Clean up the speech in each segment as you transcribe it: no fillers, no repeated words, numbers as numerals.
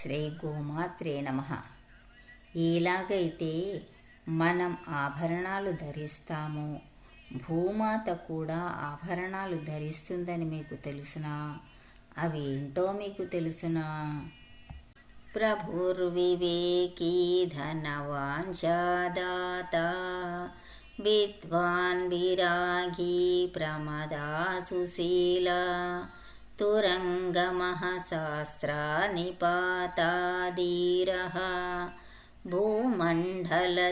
శ్రీ గోమాత్రే నమః. ఎలాగైతే మనం ఆభరణాలు ధరిస్తామో భూమాత కూడా ఆభరణాలు ధరిస్తుందని మీకు తెలుసునా? అవి ఏంటో మీకు తెలుసునా? ప్రభుర్వివేకీ ధనవాన్ దాత, విద్వాన్ విరాగీ ప్రమదా సుశీల, తురంగమః శాస్త్రానిపాతాదీరః, భూమండలస్యాభరణాని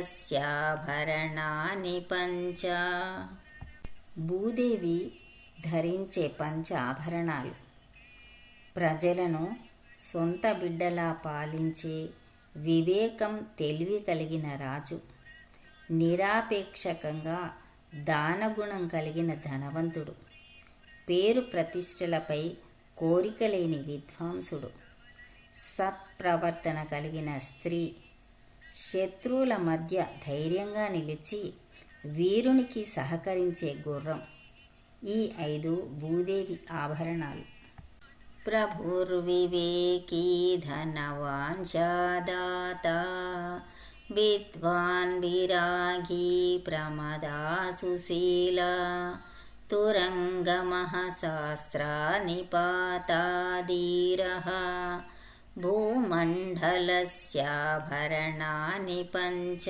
పంచ. భూదేవి ధరించే పంచ ఆభరణాలు ప్రజలను సొంత బిడ్డలా పాలించే వివేకం తెలివి కలిగిన రాజు, నిరాపేక్షకంగా దానగుణం కలిగిన ధనవంతుడు, పేరు ప్రతిష్టలపై కోరిక లేని విద్వాంసుడు, సత్ప్రవర్తన కలిగిన స్త్రీ, శత్రువుల మధ్య ధైర్యంగా నిలిచి వీరునికి సహకరించే గుర్రం. ఈ 5 భూదేవి ఆభరణాలు. ప్రభుర్వివేకీ ధనవాన్ దాత, విద్వాన్ విరాగీ ప్రమదా సుశీల, తురంగమః శాస్త్రానిపాతాదీరః, భూమండలస్యాభరణాని పంచ.